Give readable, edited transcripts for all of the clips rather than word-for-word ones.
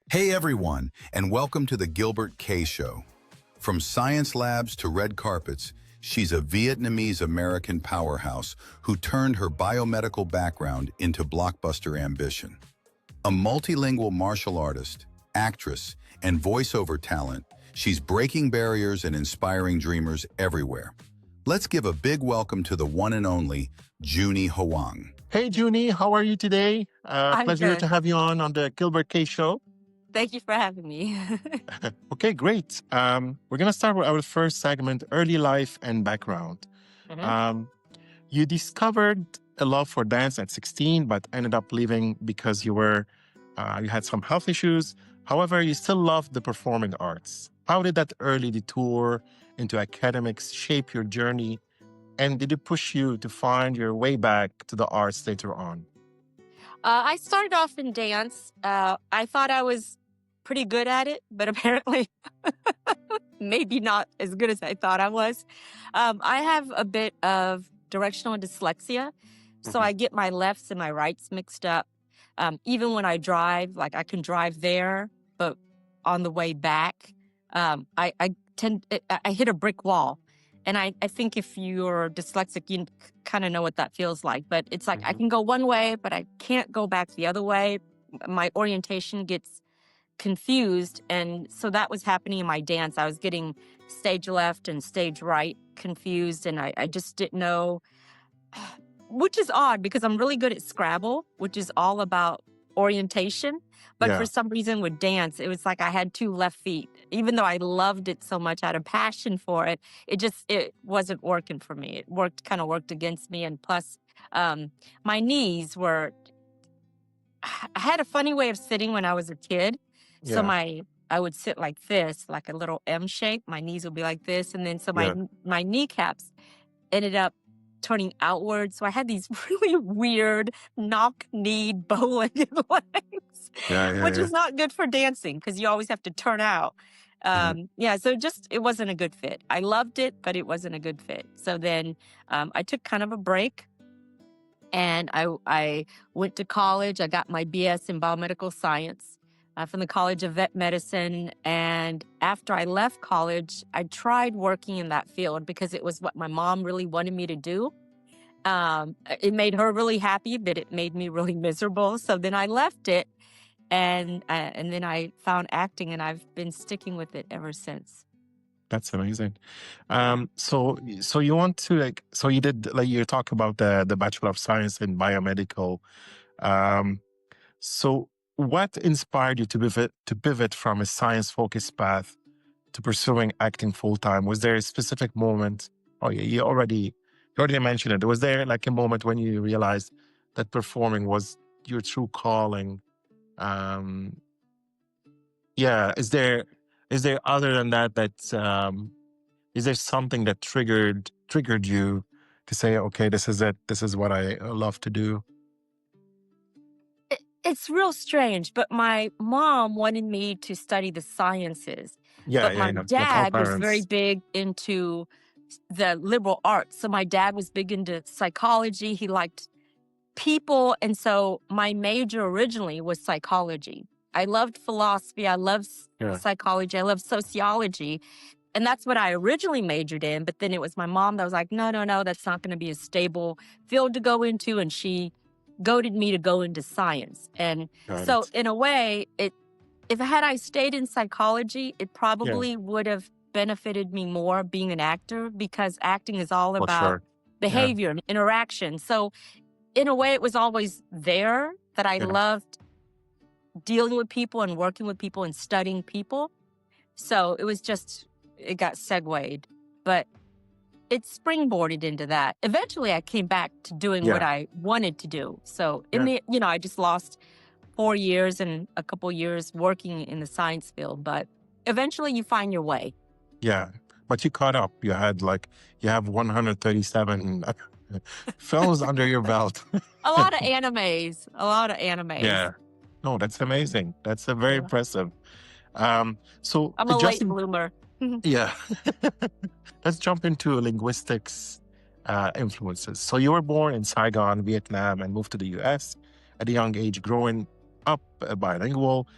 Hey everyone, and welcome to the Gilbert.K show. From science labs to red carpets, she's a Vietnamese-American powerhouse who turned her biomedical background into blockbuster ambition. A multilingual martial artist, actress, and voiceover talent, she's breaking barriers and inspiring dreamers everywhere. Let's give a big welcome to the one and only Junie Hoang. Hey, Junie, how are you today? I'm Pleasure to good. have you on the Gilbert.K show. Thank you for having me. Okay, great. We're going to start with our first segment, early life and background. Mhm. Um, you discovered a love for dance at 16, but ended up leaving because you had some health issues. However, you still loved the performing arts. How did that early detour into academics shape your journey? And did it push you to find your way back to the arts later on? I started off in dance. I thought I was pretty good at it, but apparently maybe not as good as I thought I was. I have a bit of directional dyslexia, so Mhm. I get my lefts and my rights mixed up. Even when I drive, like I can drive there, but on the way back, I hit a brick wall. And I think if you're dyslexic, you kind of know what that feels like. But it's like I Mhm. can go one way, but I can't go back the other way. My orientation gets confused. And so that was happening in my dance. I was getting stage left and stage right confused. And I just didn't know, which is odd because I'm really good at Scrabble, which is all about orientation. But for Yeah. some reason with dance, it was like I had two left feet. Even though I loved it so much, I had a passion for it, it wasn't working for me. It kind of worked against me. And plus, my knees were, I had a funny way of sitting when I was a kid. So Yeah. I would sit like this, like a little M shape. My knees would be like this. And then so Yeah. my kneecaps ended up turning outwards. So I had these really weird knock-kneed bow-legged legs, Yeah. Yeah. which Yeah. is not good for dancing because you always have to turn out. Mhm. Yeah, so it wasn't a good fit. I loved it, but it wasn't a good fit. So then I took kind of a break and I went to college. I got my BS in biomedical science from the College of Vet Medicine. And after I left college, I tried working in that field because it was what my mom really wanted me to do. It made her really happy, but it made me really miserable. So then I left it, and then I found acting, and I've been sticking with it ever since. That's amazing. So you want to so you did you talk about the Bachelor of Science in Biomedical. Um, so what inspired you to pivot from a science focused path to pursuing acting full time? Was there a specific moment? Oh yeah, you already mentioned it. Was there like a moment when you realized that performing was your true calling? Um, yeah, is there other than that is there something that triggered you to say, okay, this is it. This is what I love to do? It's real strange, but my mom wanted me to study the sciences, Yeah, but yeah, my yeah. Like all dad was very parents. big into the liberal arts. So my dad was big into psychology. He liked people. And so my major originally was psychology. I loved philosophy. I loved Yeah, psychology. I loved sociology. And that's what I originally majored in. But then it was my mom that was like, no, no, no, that's not going to be a stable field to go into. And she goaded me to go into science. And got so it. in a way, if had I stayed in psychology, it Yeah, probably would have benefited me more being an actor because acting is all for about sure. Yeah, behavior and interaction. So in a way, it was always there that I yeah, loved dealing with people and working with people and studying people. So it got segued, but it springboarded into that. Eventually, I came back to doing what yeah, I wanted to do. So yeah, I just lost 4 years and a couple years working in the science field, but eventually you find your way. yeah. But you caught up. You have 137 films under your belt. A lot of animes, a lot of animes. Yeah. No, that's amazing. That's very Yeah. impressive. So I'm a late adjusting, bloomer. yeah. Let's jump into linguistics influences. So you were born in Saigon, Vietnam, and moved to the US at a young age, growing up bilingual.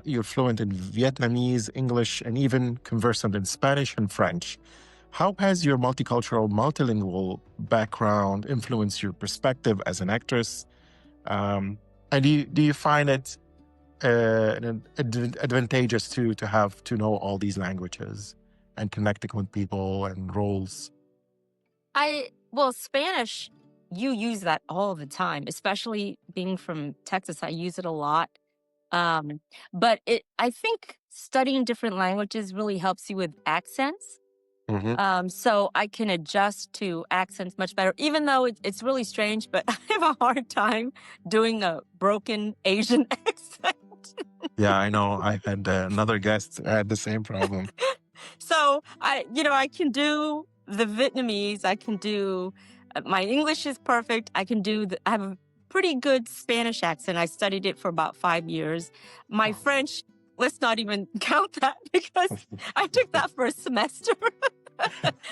You're fluent in Vietnamese, English, and even conversant in Spanish and French. How has your multicultural, multilingual background influenced your perspective as an actress? And do you find it advantageous to have to know all these languages and connecting with people and roles? Well, Spanish, you use that all the time, especially being from Texas. I use it a lot. But I think studying different languages really helps you with accents. Mm-hmm. So I can adjust to accents much better, even though it's really strange, but I have a hard time doing a broken Asian accent. Yeah, I know. I had another guest had the same problem. So I can do the Vietnamese. I can do, my English is perfect. I have a pretty good Spanish accent. I studied it for about 5 years. My French, let's not even count that because I took that for a semester.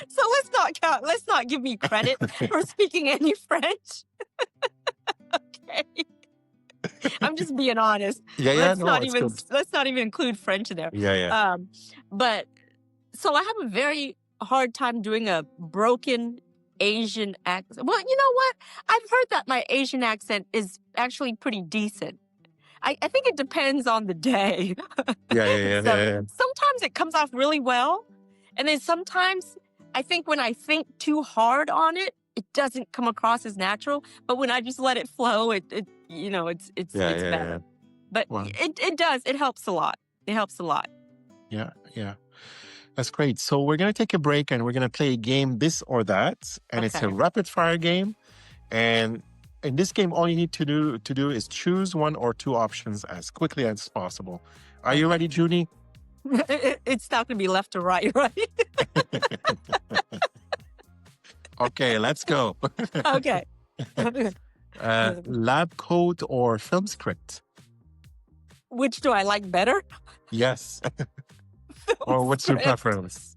So let's not give me credit for speaking any French. Okay. I'm just being honest. Yeah, no, it's good. Let's not even include French there. Yeah. But so I have a very hard time doing a broken Asian accent. Well, you know what? I've heard that my Asian accent is actually pretty decent. I think it depends on the day. Yeah. Sometimes it comes off really well. And then sometimes I think when I think too hard on it, it doesn't come across as natural. But when I just let it flow, it's better. Yeah. But Wow. it does. It helps a lot. It helps a lot. Yeah. That's great. So we're going to take a break and we're going to play a game, This or That. And It's a Okay. rapid fire game. And in this game, all you need to do is choose one or two options as quickly as possible. Are you ready, Junie? It's not going to be left or right, right? Okay, let's go. Okay. Lab coat or film script? Which do I like better? Yes. Film Or what's your script. preference?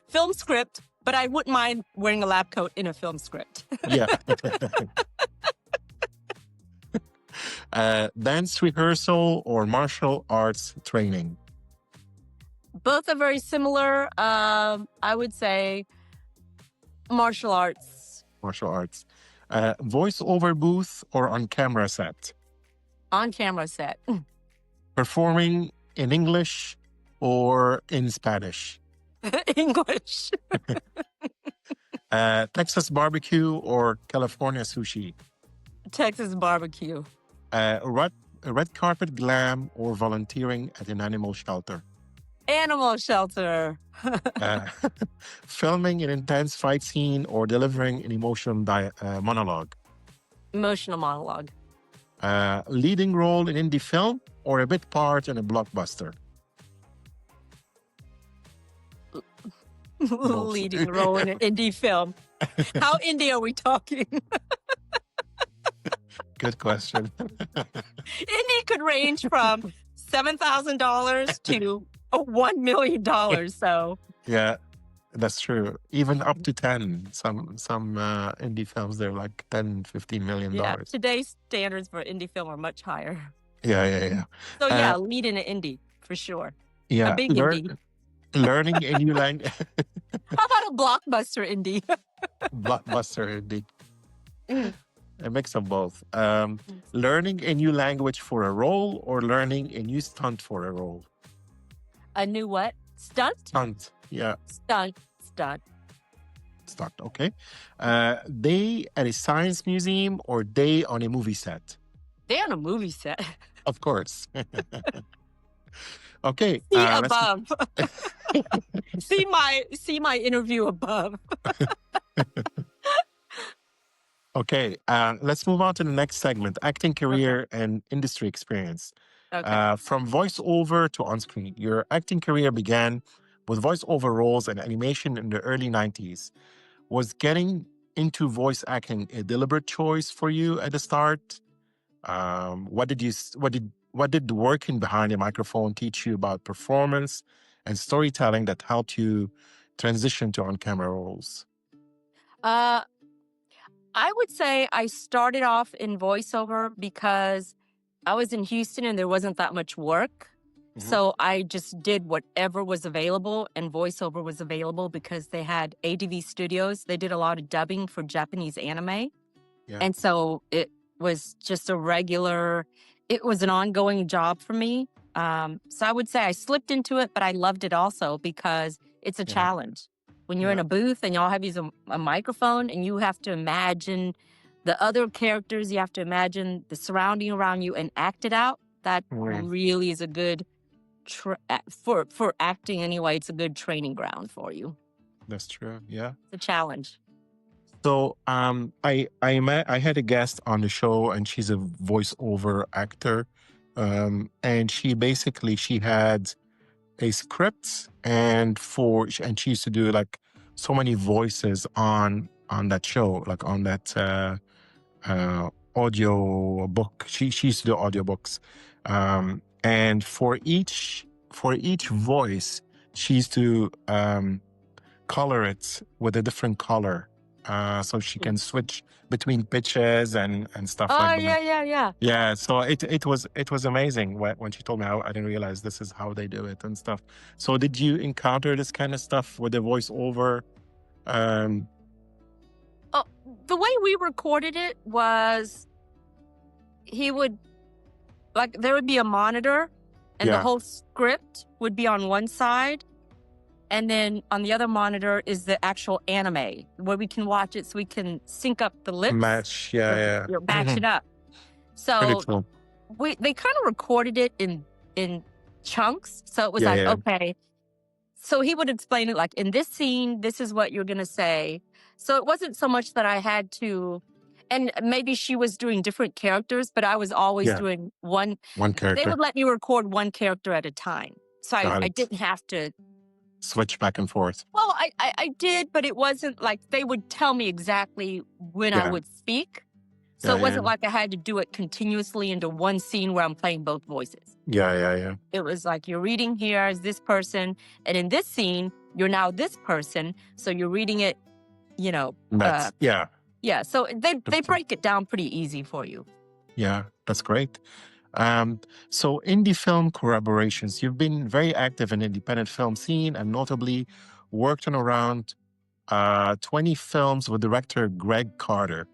Film script, but I wouldn't mind wearing a lab coat in a film script. Yeah. Dance rehearsal or martial arts training? Both are very similar. I would say martial arts. Martial arts. Voice-over booth or on-camera set? On camera set. Performing in English or in Spanish? English. Texas barbecue or California sushi? Texas barbecue. Red carpet glam or volunteering at an animal shelter? Animal shelter. Filming an intense fight scene or delivering an emotional monologue? Emotional monologue. Leading role in indie film or a bit part in a blockbuster? Leading role in an indie film. How indie are we talking? Good question. Indie could range from $7,000 to $1 million. So Yeah, that's true. Even up to 10. Some indie films, they're like 10, $15 million. yeah, today's standards for indie film are much higher. Yeah. So yeah, lead in an indie for sure. Yeah. A big indie. Learning a new language. How about a blockbuster indie? Blockbuster indie. Mm. A mix of both. Learning a new language for a role or learning a new stunt for a role? A new what? Stunt? Stunt. Yeah. Stunt. Stunt. Okay. Day at a science museum or day on a movie set? Day on a movie set. Of course. Okay. See above. see my interview above. Okay. Let's move on to the next segment, acting career and industry experience. Okay. From voiceover to on-screen, your acting career began with voiceover roles and animation in the early 90s. Was getting into voice acting a deliberate choice for you at the start? What did working behind a microphone teach you about performance and storytelling that helped you transition to on-camera roles? I would say I started off in voiceover because I was in Houston and there wasn't that much work. Mhm. So I just did whatever was available, and voiceover was available because they had ADV studios. They did a lot of dubbing for Japanese anime. Yeah. And so it was just it was an ongoing job for me. So I would say I slipped into it, but I loved it also because it's a Yeah. challenge. When you're in Yeah. a booth and y'all have use a microphone and you have to imagine the other characters, you have to imagine the surrounding around you and act it out. That Mm, really is a good, for acting anyway, it's a good training ground for you. that's true. Yeah. It's a challenge. So I had a guest on the show, and she's a voiceover actor, and she had a script, and she used to do like so many voices on that show, like on that audio book. She used to do audiobooks, and for each voice, she used to color it with a different color, so she can switch between pitches and stuff Oh, like that. yeah. Yeah, so it was amazing when she told me. I didn't realize this is how they do it and stuff. So did you encounter this kind of stuff with the voiceover? Um, Oh, the way we recorded it was there would be a monitor and the Yeah. whole script would be on one side. And then on the other monitor is the actual anime where we can watch it so we can sync up the lips. match, yeah. Match it up. Pretty So cool. they kind of recorded it in chunks. So it was Yeah. okay. So he would explain it like, in this scene, this is what you're going to say. So it wasn't so much that I had to, and maybe she was doing different characters, but I was always Yeah. doing one. One They character. would let me record one character at a time. So Got I it. didn't have to. Switch back and forth. Well, I did, but it wasn't like they would tell me exactly when I Yeah. would speak. So Yeah, it wasn't yeah. like I had to do it continuously into one scene where I'm playing both voices. Yeah. It was like, you're reading here as this person, and in this scene, you're now this person. So you're reading it, That's yeah. yeah. So they Interesting. break it down pretty easy for you. Yeah, that's great. So indie film collaborations, you've been very active in independent film scene and notably worked on around 20 films with director Greg Carter.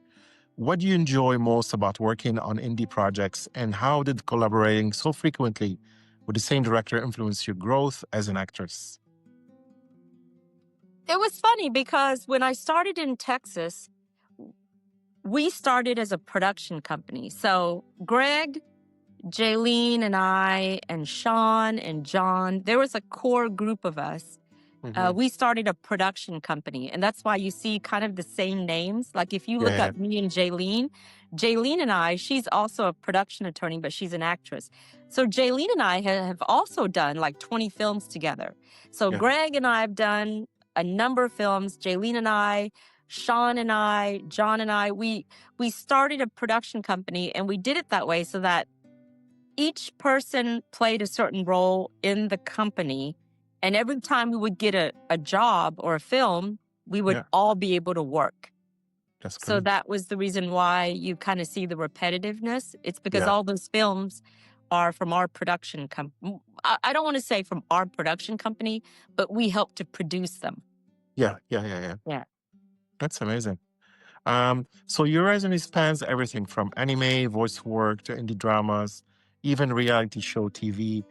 What do you enjoy most about working on indie projects, and how did collaborating so frequently with the same director influence your growth as an actress? It was funny because when I started in Texas, we started as a production company. So Greg, Jaylene, and I, and Sean and John, there was a core group of us. We started a production company, and that's why you see kind of the same names. Like if you look Yeah. up me and Jaylene and I, she's also a production attorney, but she's an actress. So Jaylene and I have also done like 20 films together. So Yeah. Greg and I have done a number of films. Jaylene and I, Sean and I, John and I, we started a production company, and we did it that way so that each person played a certain role in the company. And every time we would get a job or a film, we would Yeah. all be able to work. That's great. So that was the reason why you kind of see the repetitiveness. It's because Yeah. all those films are from our production company. I don't want to say from our production company, but we helped to produce them. Yeah. Yeah. That's amazing. So your resume spans everything from anime, voice work to indie dramas, even reality show TV.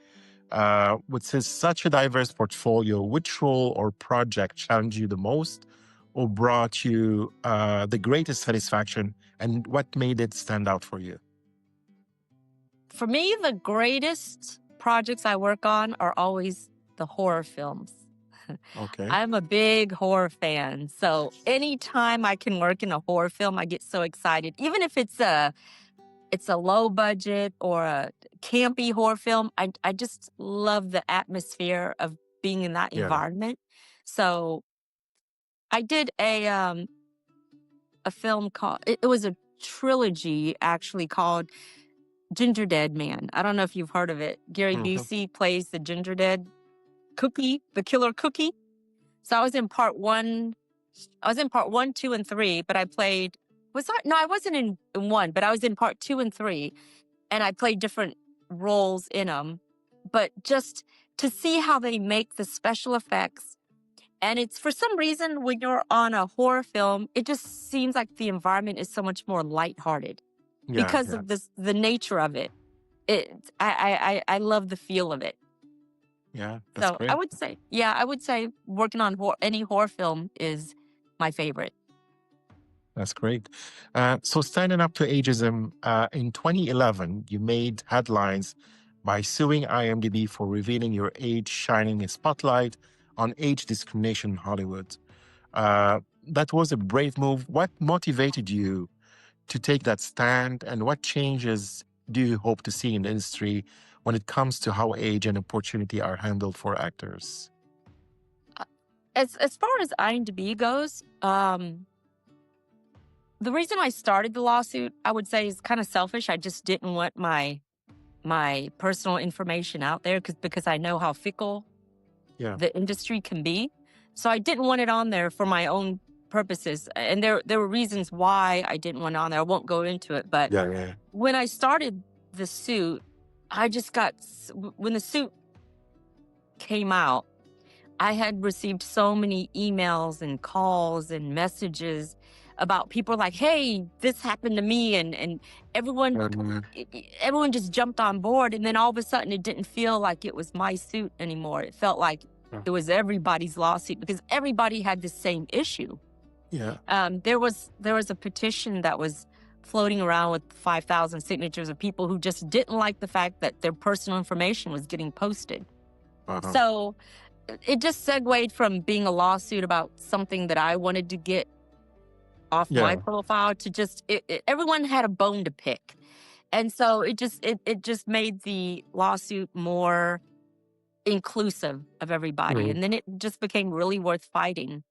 With such a diverse portfolio, which role or project challenged you the most or brought you the greatest satisfaction, and what made it stand out for you? For me, the greatest projects I work on are always the horror films. Okay. I'm a big horror fan. So anytime I can work in a horror film, I get so excited. Even if it's a low budget or a campy horror film, I just love the atmosphere of being in that Yeah. environment. So I did a film called, it was a trilogy actually called Ginger Dead Man. I don't know if you've heard of it. Gary Busey plays the Ginger Dead cookie, the killer cookie. So I was in part one, 2, and 3, but I wasn't in 1, but I was in part 2 and 3. and I played different roles in them. But just to see how they make the special effects, and it's for some reason when you're on a horror film, it just seems like the environment is so much more lighthearted Yeah, because yeah, of the nature of it. I love the feel of it. yeah. That's So I great. would say working on any horror film is my favorite. That's great. So standing up to ageism, in 2011, you made headlines by suing IMDB for revealing your age, shining a spotlight on age discrimination in Hollywood. That was a brave move. What motivated you to take that stand, and what changes do you hope to see in the industry when it comes to how age and opportunity are handled for actors? Uh, as far as IMDb goes, the reason I started the lawsuit, I would say, is kind of selfish. I just didn't want my personal information out there because I know how fickle Yeah, the industry can be. So I didn't want it on there for my own purposes. And there were reasons why I didn't want it on there. I won't go into it. But yeah, yeah. when I started the suit, I just when the suit came out, I had received so many emails and calls and messages about people like, hey, this happened to me. And everyone, Um, everyone just jumped on board. And then all of a sudden it didn't feel like it was my suit anymore. It felt like it was everybody's lawsuit because everybody had the same issue. yeah. There was a petition that was floating around with 5,000 signatures of people who just didn't like the fact that their personal information was getting posted. Uh-huh. So it just segued from being a lawsuit about something that I wanted to get off my profile to just everyone had a bone to pick. And so it just made the lawsuit more inclusive of everybody. Mhm. And then it just became really worth fighting.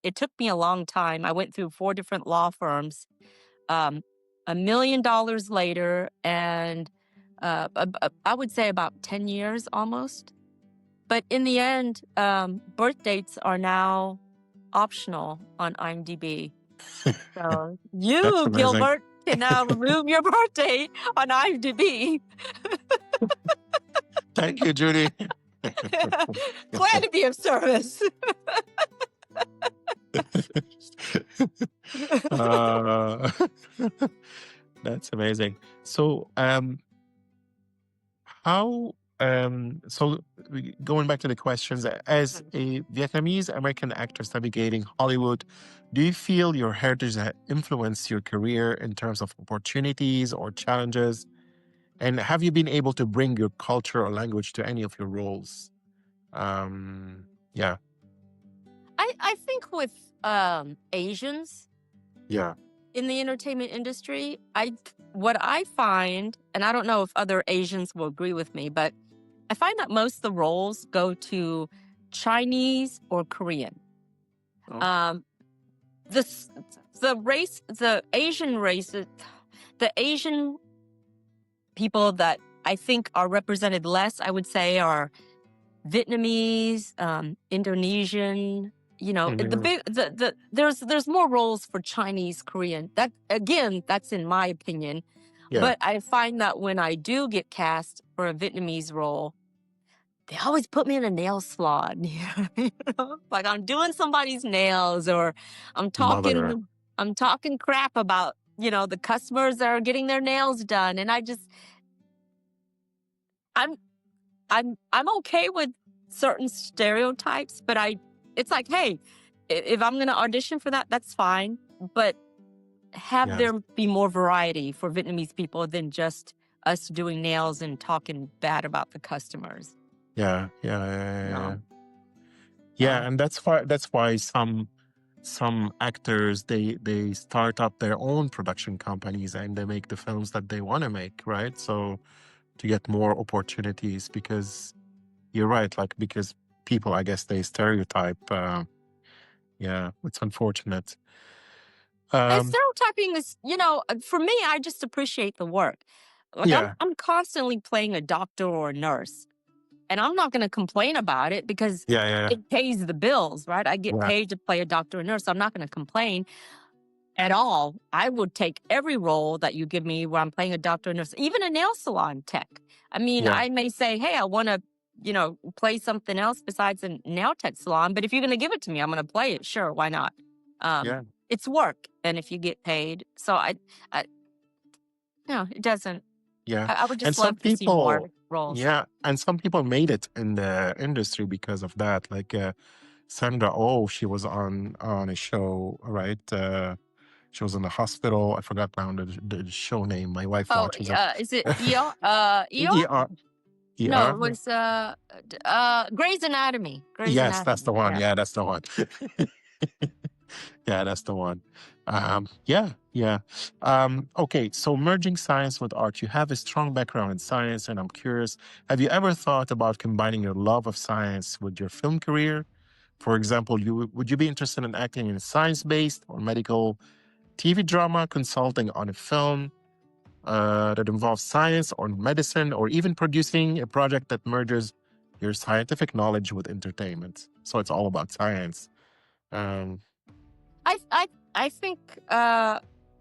It took me a long time. I went through 4 different law firms. $1 million later, and I would say about 10 years almost. But in the end, birth dates are now optional on IMDb. So That's you, amazing. Gilbert, can now remove your birthday on IMDb. Thank you, Judy. Glad to be of service. uh, that's amazing. So, going back to the questions, as a Vietnamese-American actress navigating Hollywood, do you feel your heritage has influenced your career in terms of opportunities or challenges? And have you been able to bring your culture or language to any of your roles? Yeah, I think with Asians yeah, in the entertainment industry, what I find, and I don't know if other Asians will agree with me, but I find that most of the roles go to Chinese or Korean. Oh. The Asian people that I think are represented less, I would say, are Vietnamese, Indonesian. You know, there's more roles for Chinese, Korean. That again, that's in my opinion. Yeah. But I find that when I do get cast for a Vietnamese role, they always put me in a nail salon. You know? Like I'm doing somebody's nails, or I'm Mother. talking crap about, you know, the customers that are getting their nails done. And I'm okay with certain stereotypes, but it's like, hey, if I'm going to audition for that, that's fine. But have Yes. there be more variety for Vietnamese people than just us doing nails and talking bad about the customers. Yeah. No. Yeah, and that's why some actors they start up their own production companies and they make the films that they want to make, right? So to get more opportunities, because you're right, like because people, I guess, they stereotype. Yeah, it's unfortunate. And stereotyping is, you know, for me, I just appreciate the work. Like Yeah, I'm constantly playing a doctor or a nurse, and I'm not going to complain about it because yeah, it pays the bills, right? I get yeah, paid to play a doctor or nurse. So I'm not going to complain. at all. I would take every role that you give me where I'm playing a doctor, nurse, even a nail salon tech. I mean, Yeah. I may say, hey, I want to, play something else besides a nail tech salon. But if you're going to give it to me, I'm going to play it. Sure, why not? Yeah. It's work, and if you get paid, so no, it doesn't. Yeah. I would And just some love to see more people, roles. yeah, and some people made it in the industry because of that. Like Sandra Oh, she was on a show, right? She was in the hospital. I forgot now the show name. My wife Oh, watches it. is it ER? ER. No, ER. it was Grey's Anatomy. Grey's Yes, that's the Anatomy. one. Yeah. Yeah, that's the one. Yeah, that's the one. Yeah. Okay, so merging science with art. You have a strong background in science, and I'm curious, have you ever thought about combining your love of science with your film career? For example, would you be interested in acting in science-based or medical TV drama, consulting on a film that involves science or medicine, or even producing a project that merges your scientific knowledge with entertainment? So it's all about science. Um, I think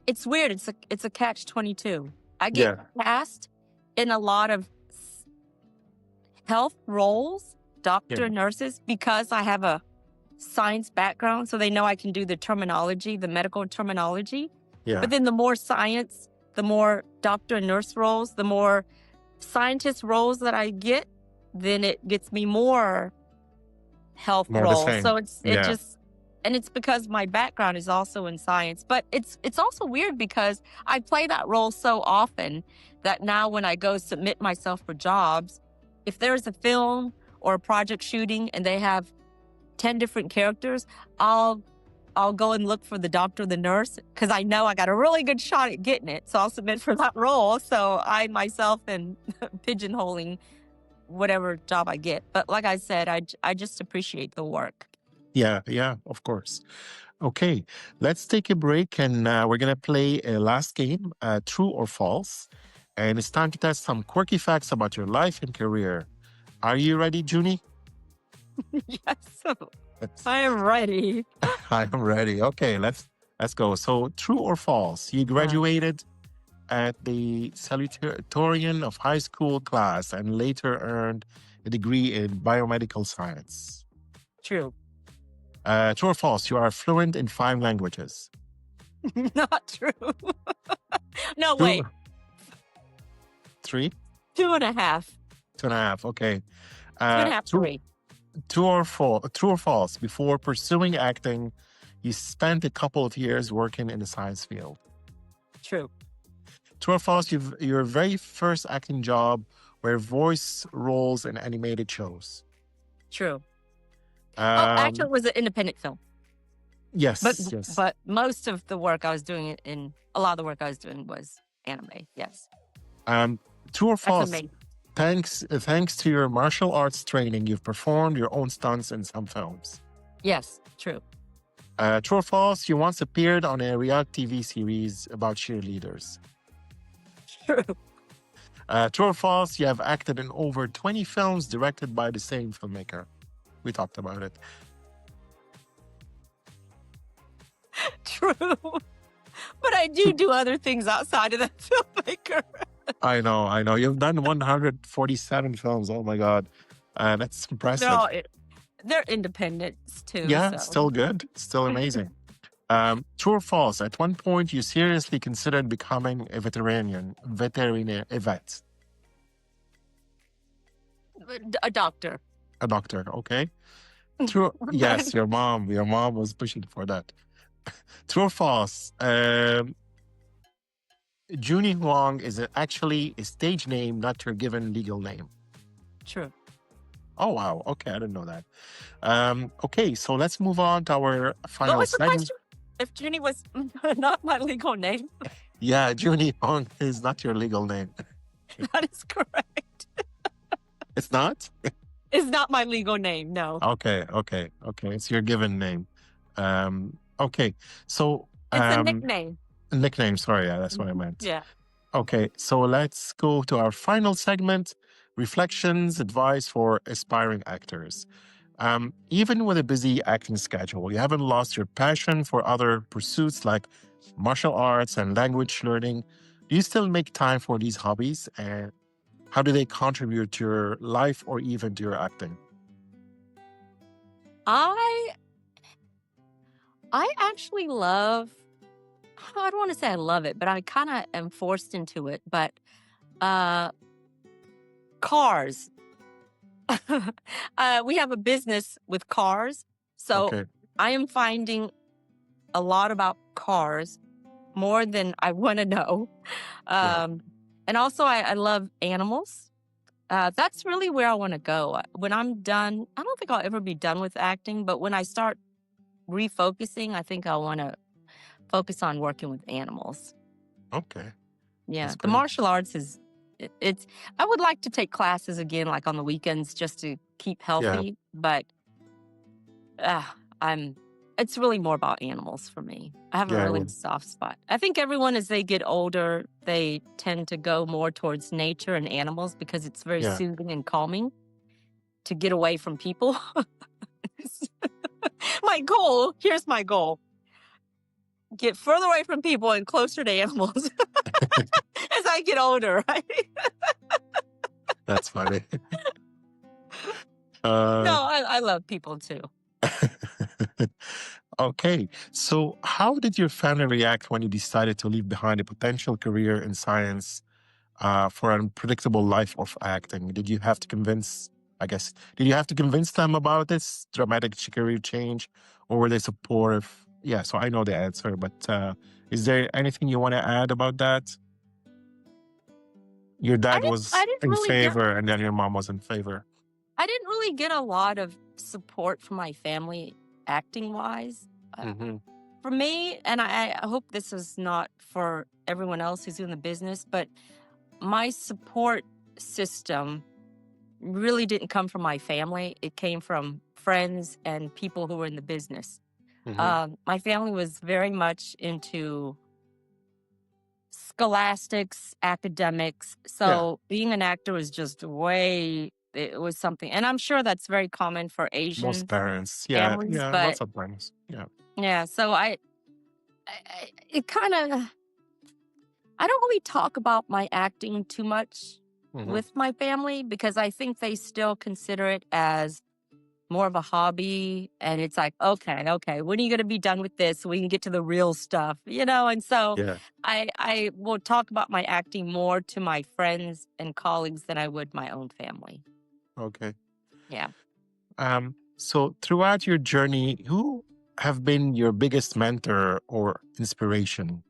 it's weird. It's a catch-22. I get yeah, cast in a lot of health roles, doctor, yeah, nurses, because I have a science background, so they know I can do the terminology, the medical terminology. yeah. But then the more science, the more doctor and nurse roles, the more scientist roles that I get, then it gets me more health More the roles. same. So Yeah, and it's because my background is also in science. But it's also weird because I play that role so often that now when I go submit myself for jobs, if there's a film or a project shooting and they have 10 different characters, I'll go and look for the doctor, the nurse, because I know I got a really good shot at getting it. So I'll submit for that role. So I myself am pigeonholing whatever job I get. But like I said, I just appreciate the work. yeah, of course. Okay, let's take a break, and we're going to play a last game, true or false. And it's time to test some quirky facts about your life and career. Are you ready, Junie? Yes, I am ready. I am ready. Okay, let's go. So, true or false? You graduated at the salutatorian of high school class and later earned a degree in biomedical science. True. True or false? You are fluent in 5 languages. Not true. No, True. wait. 3? 2.5. 2.5. Okay. 2.5, True, 3. true or false? Before pursuing acting, you spent a couple of years working in the science field. True. True or false? Your very first acting job were voice roles in animated shows. True. Actually, it was an independent film. Yes. But most of the work I was doing a lot of the work I was doing was anime. Yes. True or That's false? amazing. Thanks to your martial arts training, you've performed your own stunts in some films. Yes. True. True or false? You once appeared on a reality TV series about cheerleaders. True. True or false? You have acted in over 20 films directed by the same filmmaker. We talked about it. True. But I do other things outside of that filmmaker. I know. You've done 147 films. Oh my God. That's impressive. No, they're independents too. Yeah, so. still good. Still amazing. True or false? At one point, you seriously considered becoming a vet. A doctor. A doctor, okay? True. Yes, your mom was pushing for that. True or false? Junie Hoang is actually a stage name, not your given legal name. True. Oh, wow. Okay, I didn't know that. Okay, so let's move on to our final What was the segment. question? If Junie was not my legal name. Yeah, Junie Hoang is not your legal name. That is correct. It's not? It's not my legal name, no. Okay. It's your given name. Okay, so... It's a nickname. Nickname, sorry, yeah, that's what I meant. Yeah. Okay, so let's go to our final segment, reflections, advice for aspiring actors. Even with a busy acting schedule, you haven't lost your passion for other pursuits like martial arts and language learning. Do you still make time for these hobbies? And how do they contribute to your life or even to your acting? I actually love, I don't want to say I love it, but I kind of am forced into it. But cars. We have a business with cars. So Okay. I am finding a lot about cars, more than I want to know. Yeah. And also, I love animals. That's really where I want to go. When I'm done, I don't think I'll ever be done with acting, but when I start refocusing, I think I want to focus on working with animals. Okay. Yeah, That's the great. martial arts is, it's, I would like to take classes again, like on the weekends, just to keep Yeah. healthy, but uh, I'm, it's really more about animals for me. I have a Yeah. really soft spot. I think everyone, as they get older, they tend to go more towards nature and animals because it's very Yeah. soothing and calming to get away from people. My goal, here's my goal: get further away from people and closer to animals as I get older, right? That's funny. No, Uh, I love people too. okay. So, how did your family react when you decided to leave behind a potential career in science for an unpredictable life of acting? Did you have to convince, I guess, did you have to convince them about this dramatic career change, or were they supportive? Yeah, so I know the answer, but is there anything you want to add about that? Your dad I was didn't in really get favor, and then your mom was in favor. I didn't really get a lot of support from my family acting wise. Uh, Hmm. for me, and I hope this is not for everyone else who's in the business, but my support system really didn't come from my family. It came from friends and people who were in the business. Hmm. My family was very much into scholastics, academics. Yeah, So being an actor was just it was something. And I'm sure that's very common for most Asian parents. Yeah, families. yeah, But lots of parents. Yeah. yeah, so it kind of, I don't really talk about my acting too much Hmm. with my family because I think they still consider it as more of a hobby. And it's like, okay, when are you going to be done with this so we can get to the real stuff, you know? And so Yeah. I will talk about my acting more to my friends and colleagues than I would my own family. Okay. Yeah. So throughout your journey, who have been your biggest mentor or inspiration?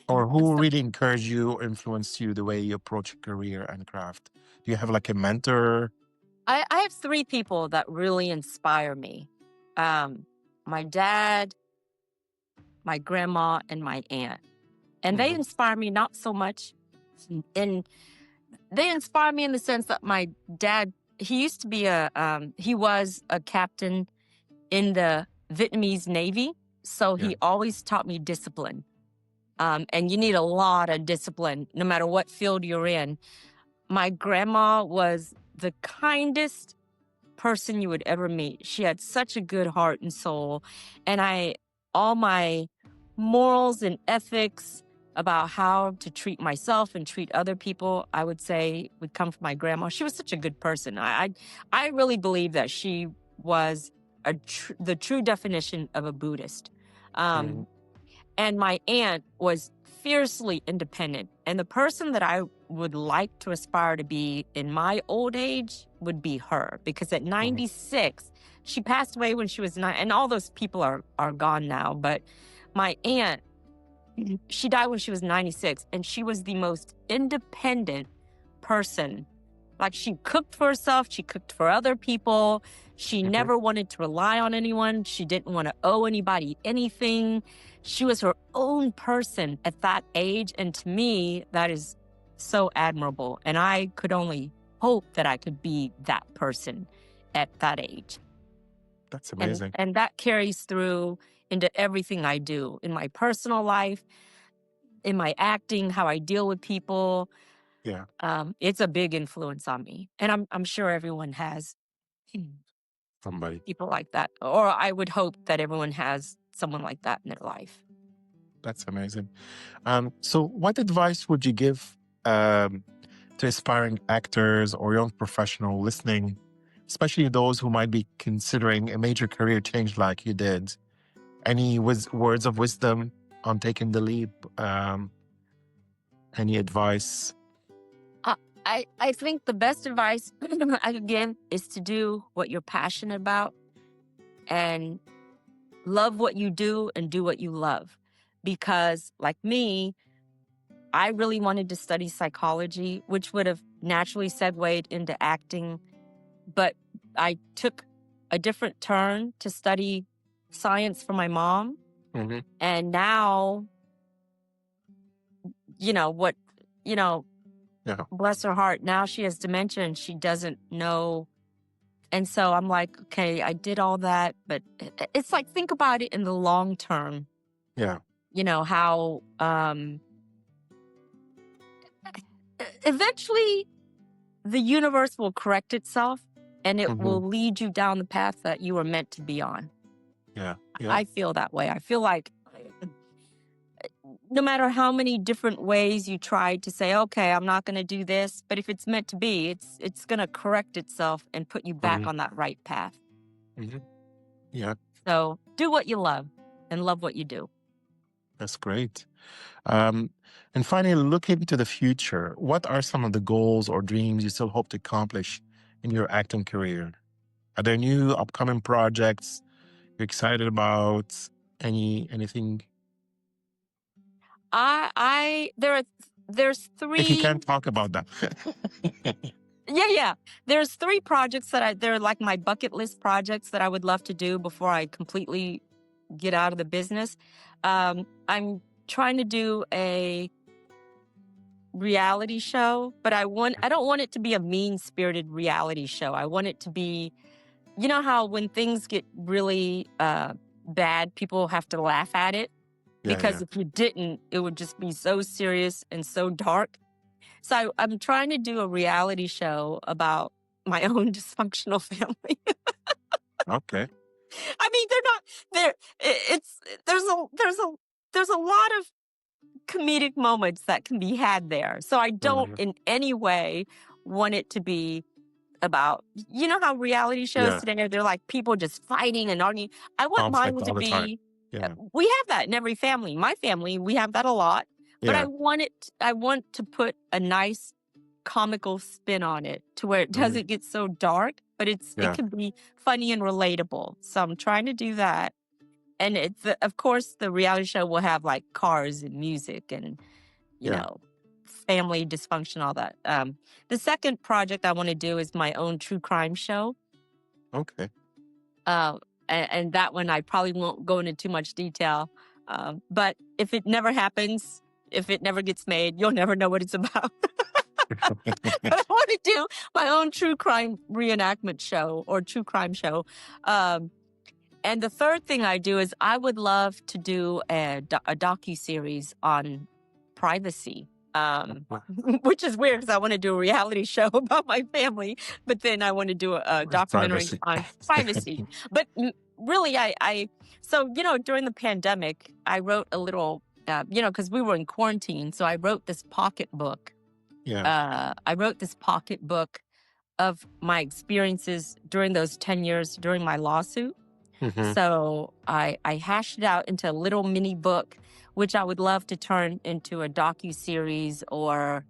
Or who So really encouraged you or influenced you the way you approach your career and craft? Do you have like a mentor? I have three people that really inspire me. My dad, my grandma, and my aunt. And they Hmm. inspire me not so much. And they inspire me in the sense that my dad, he used to be he was a captain in the Vietnamese Navy. So Yeah. he always taught me discipline. And you need a lot of discipline, no matter what field you're in. My grandma was the kindest person you would ever meet. She had such a good heart and soul. And all my morals and ethics about how to treat myself and treat other people, I would say would come from my grandma. She was such a good person. I really believe that she was the true definition of a Buddhist. Hmm. Um, and my aunt was fiercely independent. And the person that I would like to aspire to be in my old age would be her. Because at Hmm. 96, she passed away when she was 9. And all those people are gone now. But my aunt, she died when she was 96. And she was the most independent person. Like, she cooked for herself, she cooked for other people. She Hmm. never wanted to rely on anyone. She didn't want to owe anybody anything. She was her own person at that age. And to me, that is so admirable. And I could only hope that I could be that person at that age. That's And amazing. and that carries through into everything I do in my personal life, in my acting, how I deal with people. Yeah. It's a big influence on me, and I'm sure everyone has. Somebody. people like that. Or I would hope that everyone has someone like that in their life. That's amazing. So what advice would you give to aspiring actors or young professional listening, especially those who might be considering a major career change like you did? Any words of wisdom on taking the leap? Any advice? I think the best advice I could give is to do what you're passionate about and love what you do and do what you love. Because like me, I really wanted to study psychology, which would have naturally segued into acting. But I took a different turn to study science for my mom. Mm-hmm. And now, Yeah. bless her heart, now she has dementia and she doesn't know. And so I'm like, okay, I did all that, but it's like, think about it in the long term. Yeah. How eventually the universe will correct itself and it will lead you down the path that you were meant to be on. Yeah. I feel that way. I feel like no matter how many different ways you try to say, okay, I'm not going to do this, but if it's meant to be, it's going to correct itself and put you back on that right path. Yeah. So do what you love and love what you do. That's great. And finally, looking to the future, what are some of the goals or dreams you still hope to accomplish in your acting career? Are there new upcoming projects you're excited about? Anything? There's three. If you can't talk about that. Yeah. There's 3 projects they're like my bucket list projects that I would love to do before I completely get out of the business. I'm trying to do a reality show, but I don't want it to be a mean-spirited reality show. I want it to be, how when things get really bad, people have to laugh at it. Because if you didn't, it would just be so serious and so dark. So I'm trying to do a reality show about my own dysfunctional family. Okay. I mean, there's a lot of comedic moments that can be had there. So I don't in any way want it to be about, how reality shows today, they're like people just fighting and arguing. I want Conflict mine to all the time. be, Yeah. we have that in every family. My family, we have that a lot. But I want to put a nice comical spin on it to where it doesn't get so dark, but it can be funny and relatable. So I'm trying to do that. And of course, the reality show will have like cars and music and, family dysfunction, all that. The second project I want to do is my own true crime show. Okay. And that one I probably won't go into too much detail. But if it never happens, if it never gets made, you'll never know what it's about. But I want to do my own true crime reenactment show or true crime show. And the third thing I do is I would love to do a docuseries on privacy. Which is weird because I want to do a reality show about my family, but then I want to do a documentary on privacy. But really, so, during the pandemic, I wrote a little, because we were in quarantine. So I wrote this pocket book. I wrote this pocket book of my experiences during those 10 years during my lawsuit. So I hashed it out into a little mini book, which I would love to turn into a docuseries or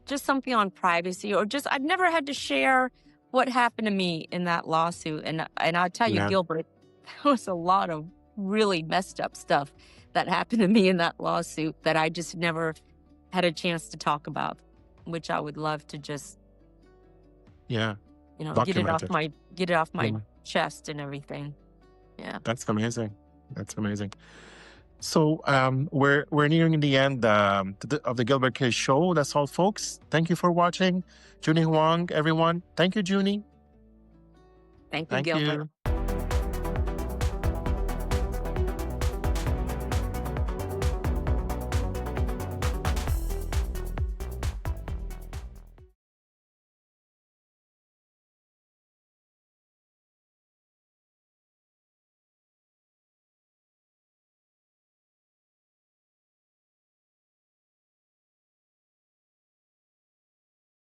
just something on privacy, or just I've never had to share what happened to me in that lawsuit. And I'll tell you, Gilbert, there was a lot of really messed up stuff that happened to me in that lawsuit that I just never had a chance to talk about, which I would love to just get it off my chest and everything. Yeah. That's amazing. So we're nearing the end of the Gilbert.K show. That's all, folks. Thank you for watching. Junie Hoang, everyone. Thank you, Junie. Thank you, Gilbert.